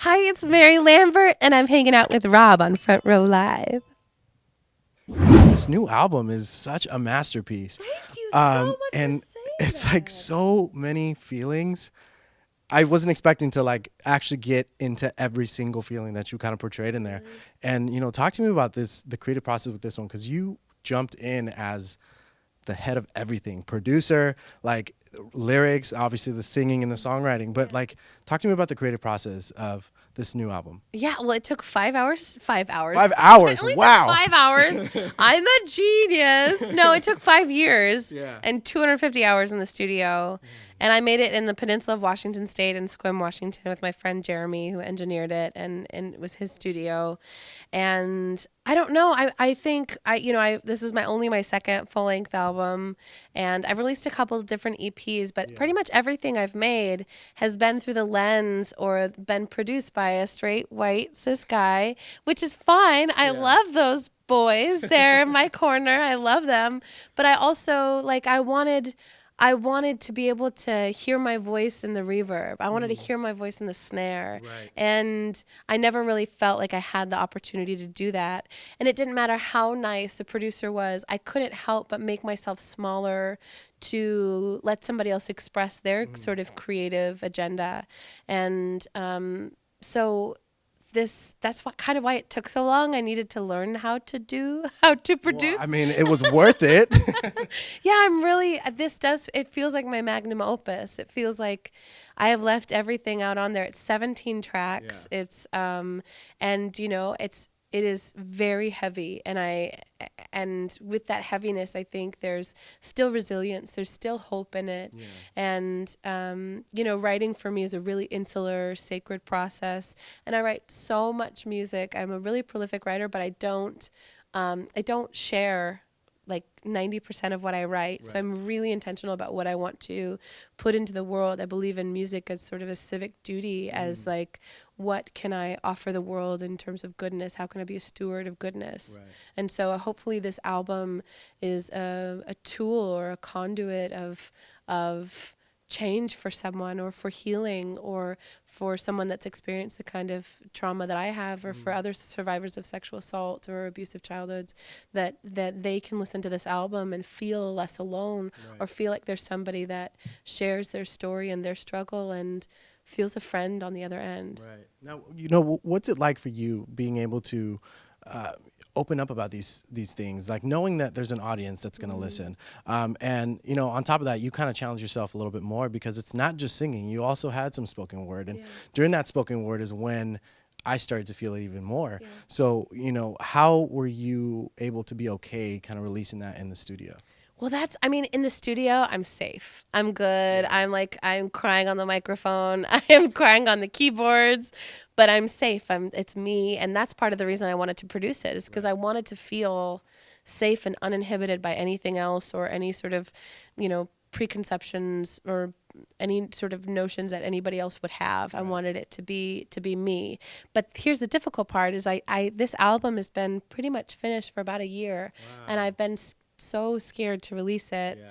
Hi, it's Mary Lambert, and I'm hanging out with Rob on Front Row Live. This new album is such a masterpiece. Thank you so much And for saying it's that. like so many feelings. I wasn't expecting to like actually get into every single feeling that you kind of portrayed in there. And talk to me about the creative process with this one, because you jumped in as the head of everything, producer, like lyrics, obviously the singing and the songwriting, but like talk to me about the creative process of this new album. Yeah, well, it took 5 hours. 5 hours. 5 hours. It only Wow. took 5 hours. I'm a genius. No, it took 5 years Yeah. and 250 hours in the studio. And I made it in the peninsula of Washington State in Sequim, Washington, with my friend Jeremy, who engineered it, and it was his studio. And I don't know. I think this is my second full length album, and I've released a couple of different EPs, but pretty much everything I've made has been through the lens or been produced by a straight white cis guy, which is fine. I love those boys. They're in my corner. I love them. But I also I wanted to be able to hear my voice in the reverb. I wanted to hear my voice in the snare. Right. And I never really felt like I had the opportunity to do that. And it didn't matter how nice the producer was. I couldn't help but make myself smaller to let somebody else express their sort of creative agenda. And so that's why it took so long. I needed to learn how to produce. Well, I mean, it was worth it. Yeah, it feels like my magnum opus. It feels like I have left everything out on there. It's 17 tracks. Yeah. It's it is very heavy, and with that heaviness, I think there's still resilience. There's still hope in it. Yeah. And writing for me is a really insular, sacred process. And I write so much music. I'm a really prolific writer, but I don't share like 90% of what I write. Right. So I'm really intentional about what I want to put into the world. I believe in music as sort of a civic duty, as like, what can I offer the world in terms of goodness? How can I be a steward of goodness? Right. And so hopefully this album is a tool or a conduit of change for someone, or for healing, or for someone that's experienced the kind of trauma that I have, or for other survivors of sexual assault or abusive childhoods, that they can listen to this album and feel less alone. Right. Or feel like there's somebody that shares their story and their struggle and feels a friend on the other end. Right. Now, what's it like for you being able to open up about these things, like knowing that there's an audience that's going to listen, and on top of that, you kind of challenge yourself a little bit more, because it's not just singing. You also had some spoken word, and during that spoken word is when I started to feel it even more. Yeah. So how were you able to be okay kind of releasing that in the studio? Well, in the studio, I'm safe. I'm good. Yeah. I'm crying on the microphone. I am crying on the keyboards, but I'm safe. It's me. And that's part of the reason I wanted to produce it, is because I wanted to feel safe and uninhibited by anything else, or any sort of, preconceptions or any sort of notions that anybody else would have. Right. I wanted it to be me. But here's the difficult part is this album has been pretty much finished for about a year. Wow. And I've been so scared to release it. Yeah.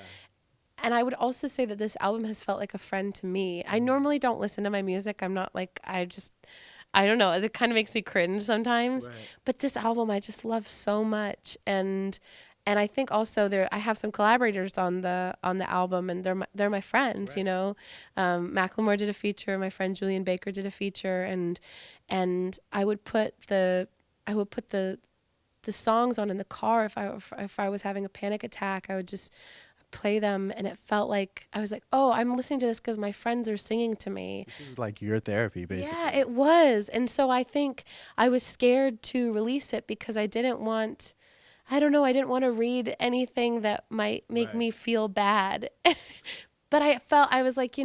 And I would also say that this album has felt like a friend to me. I normally don't listen to my music. I'm not like, I don't know. It kind of makes me cringe sometimes. Right. But this album I just love so much. And I think also I have some collaborators on the album, and they're my friends. Right. Macklemore did a feature. My friend Julian Baker did a feature, and I would put the songs on in the car if I was having a panic attack. I would just play them, and it felt like I was like, oh, I'm listening to this because my friends are singing to me. This is like your therapy, basically. Yeah, it was. And so I think I was scared to release it because I didn't want to read anything that might make me feel bad. But I was like,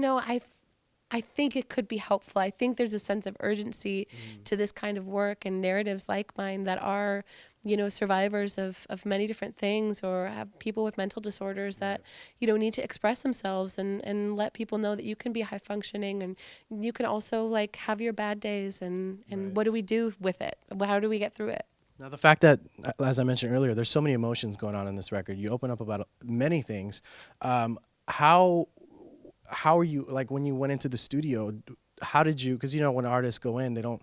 I think it could be helpful. I think there's a sense of urgency to this kind of work, and narratives like mine that are, survivors of many different things, or have people with mental disorders that, need to express themselves and let people know that you can be high functioning, and you can also like have your bad days, and what do we do with it? How do we get through it? Now, the fact that, as I mentioned earlier, there's so many emotions going on in this record. You open up about many things. How are you, like when you went into the studio, how did you, because when artists go in, they don't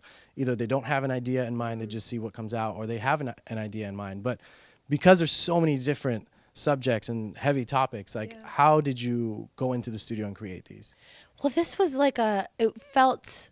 have an idea in mind, they just see what comes out, or they have an idea in mind. But because there's so many different subjects and heavy topics, like how did you go into the studio and create these? Well, this was like it felt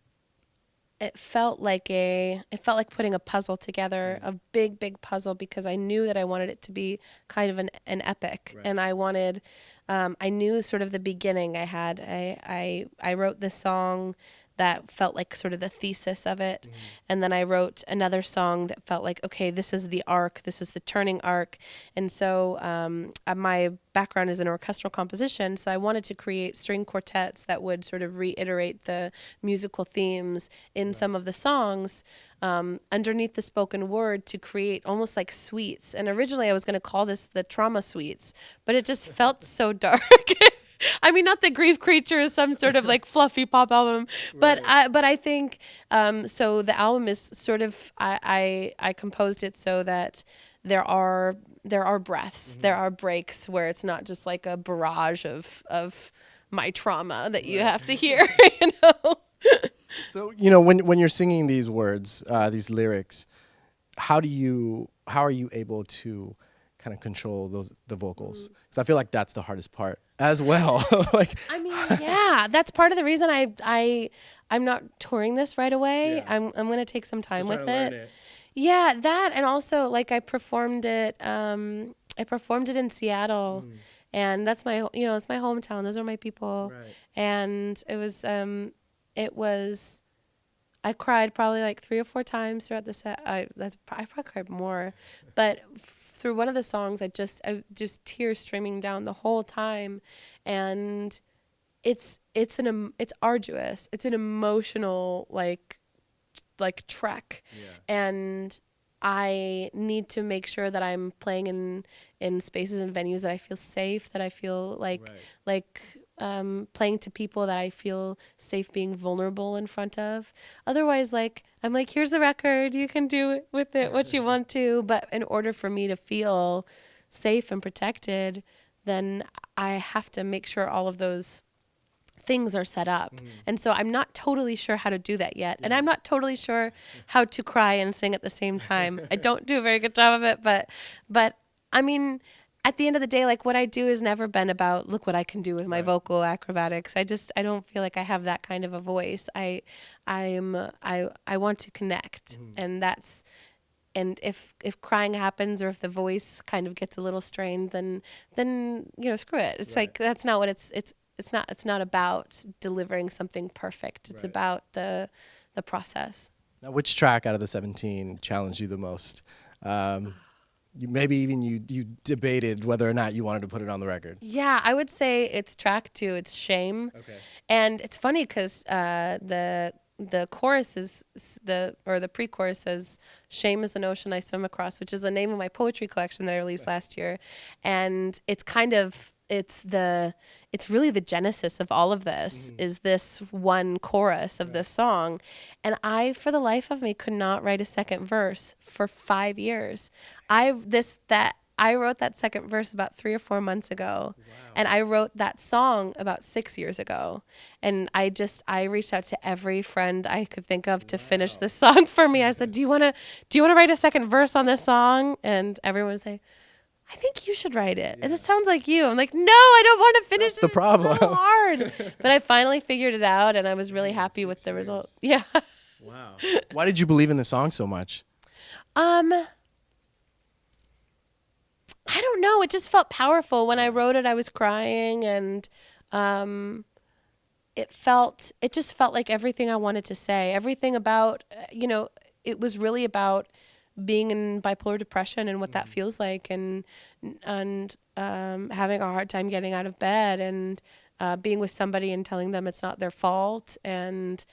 like putting a puzzle together, a big puzzle, because I knew that I wanted it to be kind of an epic. Right. And I knew sort of the beginning. I wrote this song that felt like sort of the thesis of it. Mm-hmm. And then I wrote another song that felt like, okay, this is the arc, this is the turning arc. And so my background is in orchestral composition, so I wanted to create string quartets that would sort of reiterate the musical themes in some of the songs underneath the spoken word to create almost like suites. And originally I was going to call this the trauma suites, but it just felt so dark. I mean, not that Grief Creature is some sort of like fluffy pop album, but I think so. The album is sort of I composed it so that there are breaths, mm-hmm. there are breaks where it's not just like a barrage of my trauma that you have to hear, So when you're singing these words, these lyrics, how are you able to kind of control the vocals? Because I feel like that's the hardest part as well. That's part of the reason I'm not touring this right away. Yeah. I'm going to take some time with it. Yeah, that, and also like I performed it in Seattle, and that's my it's my hometown. Those are my people, right. And it was I cried probably like 3 or 4 times throughout the set. I probably cried more, but through one of the songs, I just tears streaming down the whole time, and it's arduous. It's an emotional like trek, and I need to make sure that I'm playing in spaces and venues that I feel safe, that I feel playing to people that I feel safe being vulnerable in front of. Otherwise, I'm like, here's the record, you can do with it what you want to. But in order for me to feel safe and protected, then I have to make sure all of those things are set up. And so I'm not totally sure how to do that yet. And I'm not totally sure how to cry and sing at the same time. I don't do a very good job of it, but I mean, at the end of the day, like what I do has never been about, look what I can do with my vocal acrobatics. I don't feel like I have that kind of a voice. I want to connect, and if crying happens, or if the voice kind of gets a little strained, then screw it. It's like, that's not what it's not about delivering something perfect. It's about the process. Now, which track out of the 17 challenged you the most? You debated whether or not you wanted to put it on the record. Yeah, I would say it's track 2. It's Shame. Okay. And it's funny because the chorus is the pre-chorus says, "Shame is an ocean I swim across," which is the name of my poetry collection that I released last year. And it's kind of it's really the genesis of all of this, is this one chorus of this song. And I, for the life of me, could not write a second verse for 5 years. I wrote that second verse about 3 or 4 months ago. Wow. And I wrote that song about 6 years ago. And I reached out to every friend I could think of to finish this song for me. I said, do you want to write a second verse on this song? And everyone would say, I think you should write it. And this sounds like you. I'm like, no, I don't want to finish it. That's the problem. It's so hard. But I finally figured it out, and I was really happy with the result. Yeah. Wow. Why did you believe in the song so much? I don't know. It just felt powerful. When I wrote it, I was crying, and it just felt like everything I wanted to say. Everything about, it was really about being in bipolar depression and what that feels like, and having a hard time getting out of bed, and being with somebody and telling them it's not their fault, and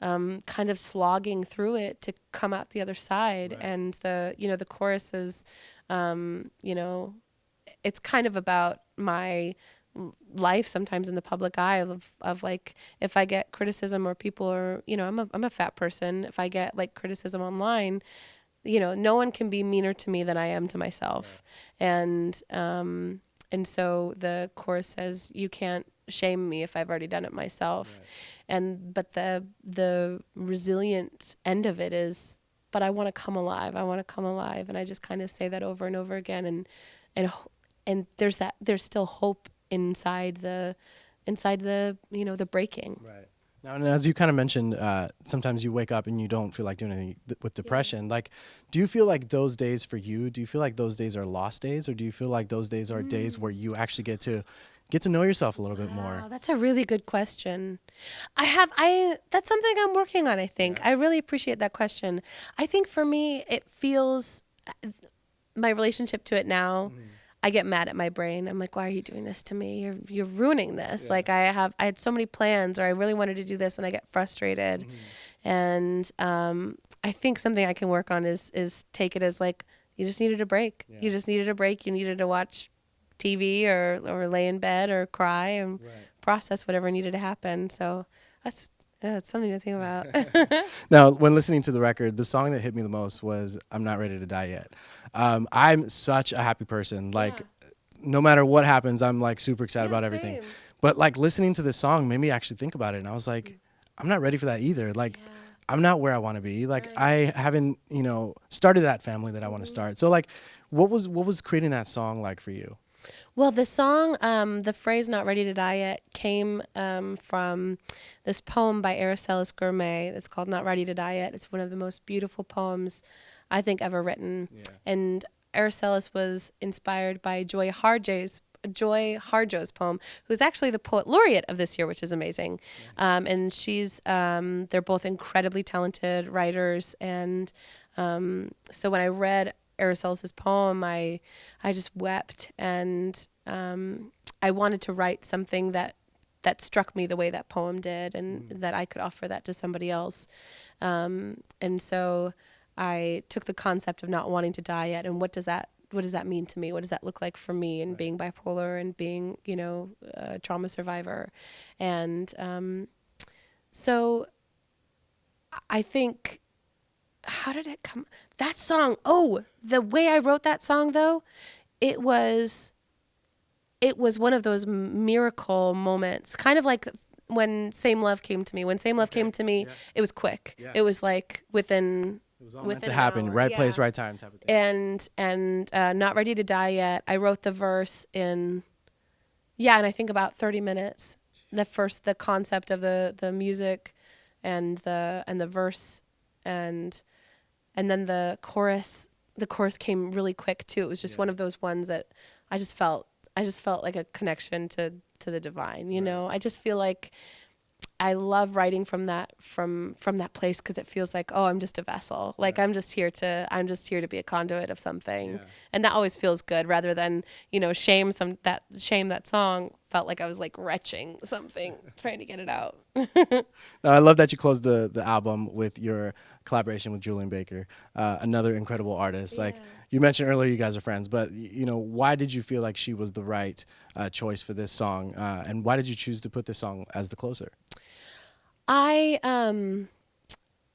kind of slogging through it to come out the other side. Right. And the chorus is, it's kind of about my life sometimes in the public eye of like, if I get criticism, or people are, I'm a fat person. If I get like criticism online, no one can be meaner to me than I am to myself. Right. And so the chorus says, you can't shame me if I've already done it myself. But the resilient end of it is, but I want to come alive. I want to come alive. And I just kind of say that over and over again. And there's still hope inside the the breaking. Right. Now, and as you kind of mentioned, sometimes you wake up and you don't feel like doing anything with depression. Yeah. Like, do you feel like those days for you, do you feel like those days are lost days, or do you feel like those days are days where you actually get to know yourself a little bit more? That's a really good question. That's something I'm working on, I think. Yeah. I really appreciate that question. I think for me, it feels, my relationship to it now, I get mad at my brain. I'm like, why are you doing this to me? You're ruining this. Yeah. Like I had so many plans, or I really wanted to do this, and I get frustrated. And I think something I can work on is take it as like, you just needed a break. Yeah. You just needed a break. You needed to watch TV or lay in bed or cry and process whatever needed to happen. So that's something to think about. Now, when listening to the record, the song that hit me the most was "I'm Not Ready to Die Yet." I'm such a happy person. Like, no matter what happens, I'm like super excited about everything. Same. But like listening to this song made me actually think about it, and I was like, I'm not ready for that either. Like, I'm not where I want to be. Like, I haven't, started that family that I want to start. So like, what was creating that song like for you? Well, the song, the phrase "not ready to die yet" came from this poem by Araceli Gourmet. It's called "Not Ready to Die Yet." It's one of the most beautiful poems I think ever written. Yeah. And Araceli was inspired by Joy Harjo's poem, who's actually the poet laureate of this year, which is amazing. Yeah. And she's, they're both incredibly talented writers. And so when I read Araceli's poem, I just wept, and I wanted to write something that struck me the way that poem did, and that I could offer that to somebody else. And so I took the concept of not wanting to die yet, and what does that mean to me? What does that look like for me, and being bipolar and being, a trauma survivor? And so I think, how did it come? That song, the way I wrote that song, though, it was one of those miracle moments, kind of like when Same Love came to me. When Same Love came to me, it was quick. Yeah. It was like within... It was all meant to happen, right place, right time type of thing. And Not Ready to Die Yet, I wrote the verse in, and I think about 30 minutes. The concept of the music and the verse and then the chorus came really quick too. It was just one of those ones that I just felt like a connection to the divine, you know. I just feel like I love writing from that place, because it feels like, I'm just a vessel. Like I'm just here to be a conduit of something. Yeah. And that always feels good, rather than, shame. That song felt like I was like retching something, trying to get it out. Now, I love that you closed the album with your collaboration with Julian Baker, another incredible artist. Yeah. Like you mentioned earlier, you guys are friends, but why did you feel like she was the right choice for this song? And why did you choose to put this song as the closer? I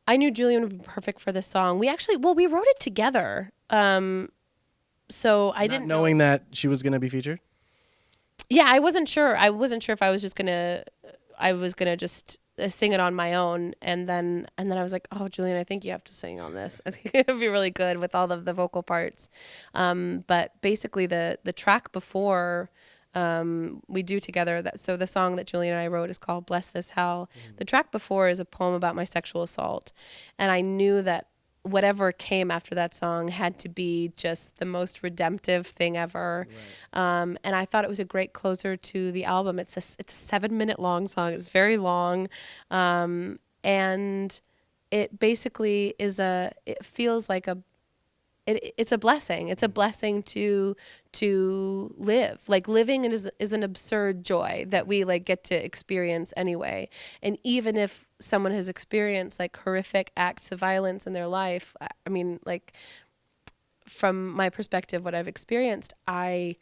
knew Julian would be perfect for this song. We wrote it together. So I didn't knowing that she was going to be featured. Yeah, I wasn't sure. I wasn't sure if I was gonna just sing it on my own, and then I was like, Julian, I think you have to sing on this. I think it'd be really good with all of the vocal parts. But basically, the track before. We do together. So the song that Julian and I wrote is called "Bless This Hell." The track before is a poem about my sexual assault, and I knew that whatever came after that song had to be just the most redemptive thing ever. Right. And I thought it was a great closer to the album. It's a 7-minute long song. It's very long, and it basically it feels like it's a blessing. It's a blessing to live. Like living is an absurd joy that we like get to experience anyway. And even if someone has experienced like horrific acts of violence in their life, I mean, like from my perspective, what I've experienced, I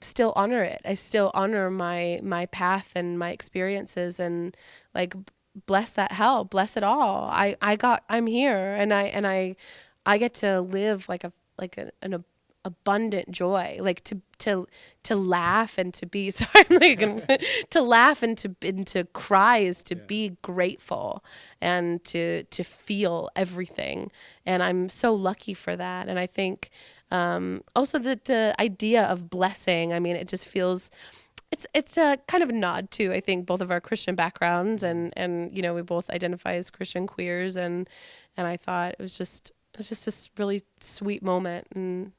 still honor it. I still honor my path and my experiences, and like bless that hell, bless it all. I'm here, and I get to live like a abundant joy, like to laugh and to be sorry, like, to laugh and to cry is to be grateful and to feel everything. And I'm so lucky for that. And I think also the idea of blessing, I mean, it just feels, it's a kind of a nod to, I think, both of our Christian backgrounds, and you know, we both identify as Christian queers, and I thought it was just this really sweet moment, and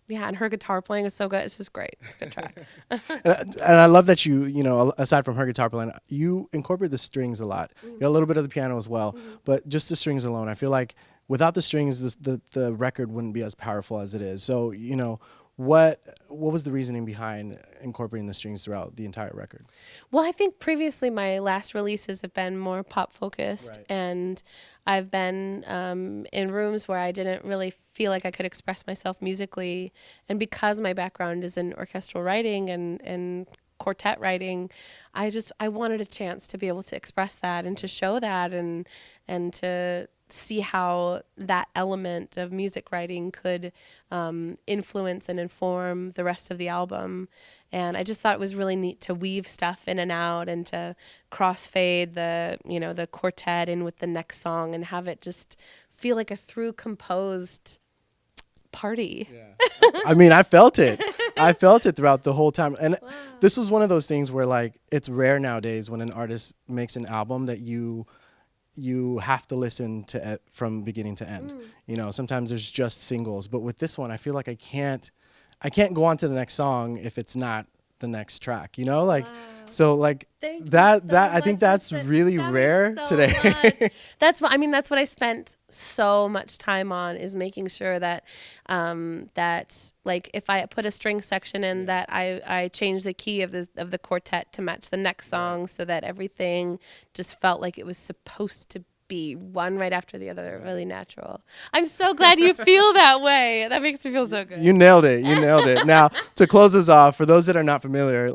yeah, and her guitar playing is so good. It's just great. It's a good track. And I love that you know, aside from her guitar playing, you incorporate the strings a lot. You got a little bit of the piano as well, but just the strings alone, I feel like without the strings, the record wouldn't be as powerful as it is. So, you know, what was the reasoning behind incorporating the strings throughout the entire record? Well, I think previously my last releases have been more pop focused, and I've been in rooms where I didn't really feel like I could express myself musically. And because my background is in orchestral writing and quartet writing, I wanted a chance to be able to express that and to show that, and to see how that element of music writing could influence and inform the rest of the album. And I just thought it was really neat to weave stuff in and out, and to crossfade the quartet in with the next song, and have it just feel like a through composed party. Yeah. I mean, I felt it. I felt it throughout the whole time. And this was one of those things where, like, it's rare nowadays when an artist makes an album that you have to listen to it from beginning to end. You know, sometimes there's just singles, but with this one, I feel like I can't go on to the next song if it's not the next track, you know, like, so like I think that's really rare today. That's what I spent so much time on, is making sure that like if I put a string section in, that I change the key of the quartet to match the next song, so that everything just felt like it was supposed to be one right after the other, really natural. I'm so glad you feel that way. That makes me feel so good. You nailed it. Now, to close us off, for those that are not familiar,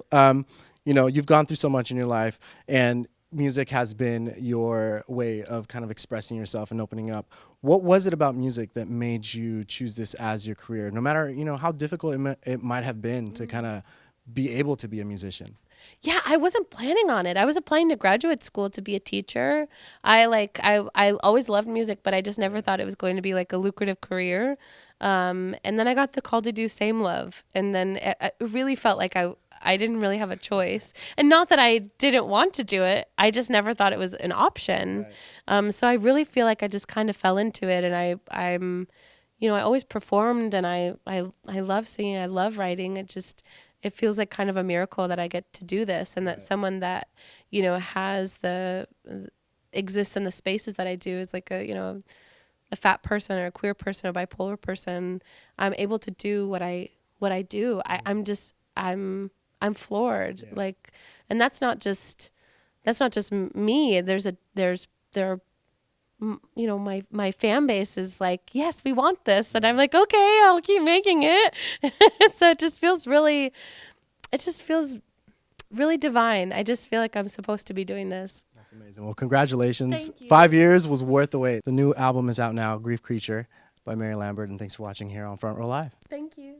you know, you've gone through so much in your life, and music has been your way of kind of expressing yourself and opening up. What was it about music that made you choose this as your career, no matter, you know, how difficult it might have been to kind of be able to be a musician? Yeah, I wasn't planning on it. I was applying to graduate school to be a teacher. I always loved music, but I just never thought it was going to be like a lucrative career. And then I got the call to do Same Love, and then it really felt like I didn't really have a choice. And not that I didn't want to do it, I just never thought it was an option. So I really feel like I just kind of fell into it, and I'm, you know, I always performed, and I love singing, I love writing. It feels like kind of a miracle that I get to do this, and that someone that, you know, exists in the spaces that I do, is like a fat person or a queer person or bipolar person. I'm able to do what I do. I'm floored. Yeah. Like, and that's not just me. There are, you know, my fan base is like, yes, we want this. And I'm like, okay, I'll keep making it. So it just feels really divine. I just feel like I'm supposed to be doing this. That's amazing. Well, congratulations. 5 years was worth the wait. The new album is out now, Grief Creature by Mary Lambert. And thanks for watching here on Front Row Live. Thank you.